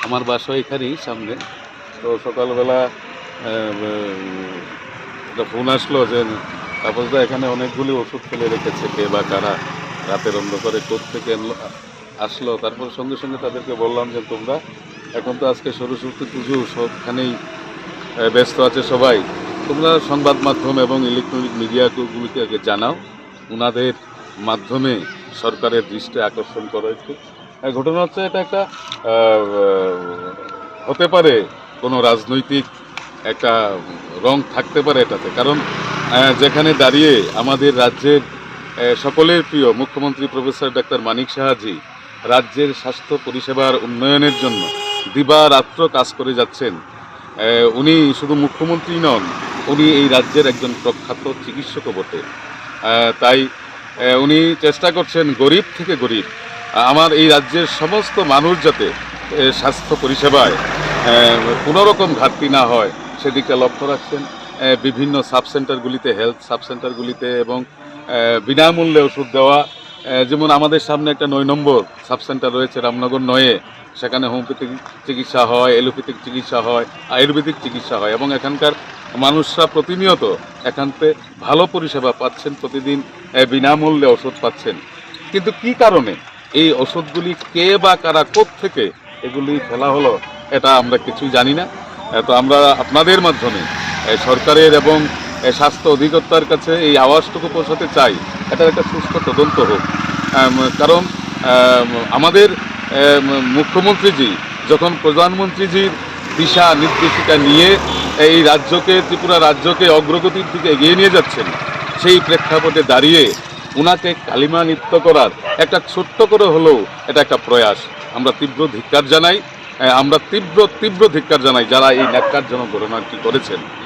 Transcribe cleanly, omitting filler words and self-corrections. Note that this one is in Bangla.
আমার বাসা এখানেই সামনে। তো সকালবেলা একটা ফোন আসলো যে তাপসদা এখানে অনেকগুলি ওষুধ ফেলে রেখেছে, কে বা কারা রাতের অন্ধকারে কোত্থেকে আসলো। তারপর সঙ্গে সঙ্গে তাদেরকে বললাম যে তোমরা এখন তো আজকে সরস্বতী পুজো, সবখানেই ব্যস্ত আছে সবাই, তোমরা সংবাদ মাধ্যম এবং ইলেকট্রনিক মিডিয়াগুলিকে আগে জানাও, ওনাদের মাধ্যমে সরকারের দৃষ্টি আকর্ষণ করো একটু। ঘটনা হচ্ছে এটা একটা হতে পারে কোনো রাজনৈতিক একটা রং থাকতে পারে এটাতে, কারণ যেখানে দাঁড়িয়ে আমাদের রাজ্যের সকলের প্রিয় মুখ্যমন্ত্রী প্রফেসর ডাক্তার মানিক সাহাজি রাজ্যের স্বাস্থ্য পরিষেবার উন্নয়নের জন্য দিবারাত্র কাজ করে যাচ্ছেন। উনি শুধু মুখ্যমন্ত্রী নন, উনি এই রাজ্যের একজন প্রখ্যাত চিকিৎসকও বটে। তাই উনি চেষ্টা করছেন গরিব থেকে গরিব আমার এই রাজ্যের সমস্ত মানুষ যাতে স্বাস্থ্য পরিষেবায় কোনো রকম ঘাটতি না হয় সেদিকে লক্ষ্য রাখছেন। বিভিন্ন সাবসেন্টারগুলিতে, হেলথ সাবসেন্টারগুলিতে এবং বিনামূল্যে ওষুধ দেওয়া। যেমন আমাদের সামনে একটা 9 নম্বর সাবসেন্টার রয়েছে রামনগর 9-এ, সেখানে হোমিওপ্যাথিক চিকিৎসা হয়, এলোপ্যাথিক চিকিৎসা হয়, আয়ুর্বেদিক চিকিৎসা হয় এবং এখানকার মানুষরা প্রতিনিয়ত এখানতে ভালো পরিষেবা পাচ্ছেন, প্রতিদিন বিনামূল্যে ওষুধ পাচ্ছেন। কিন্তু কি কারণে এই ওষুধগুলি কে বা কারা কোত্থেকে এগুলি ফেলা হলো এটা আমরা কিছুই জানি না। তো আমরা আপনাদের মাধ্যমে সরকারের এবং স্বাস্থ্য অধিকর্তার কাছে এই আওয়াজটুকু পৌঁছাতে চাই, এটার একটা সুষ্ঠু তদন্ত হোক। কারণ আমাদের মুখ্যমন্ত্রীজি যখন প্রধানমন্ত্রীজির দিশা নির্দেশিকা নিয়ে এই রাজ্যকে, ত্রিপুরা রাজ্যকে অগ্রগতির দিকে এগিয়ে নিয়ে যাচ্ছেন, সেই প্রেক্ষাপটে দাঁড়িয়ে ওনাকে কালিমা নৃত্য করার একটা ছোট্ট করে হলেও এটা একটা প্রয়াস। আমরা তীব্র ধিক্কার জানাই, আমরা তীব্র ধিক্কার জানাই যারা এই ন্যাক্কারজনক ঘটনাটি করেছেন।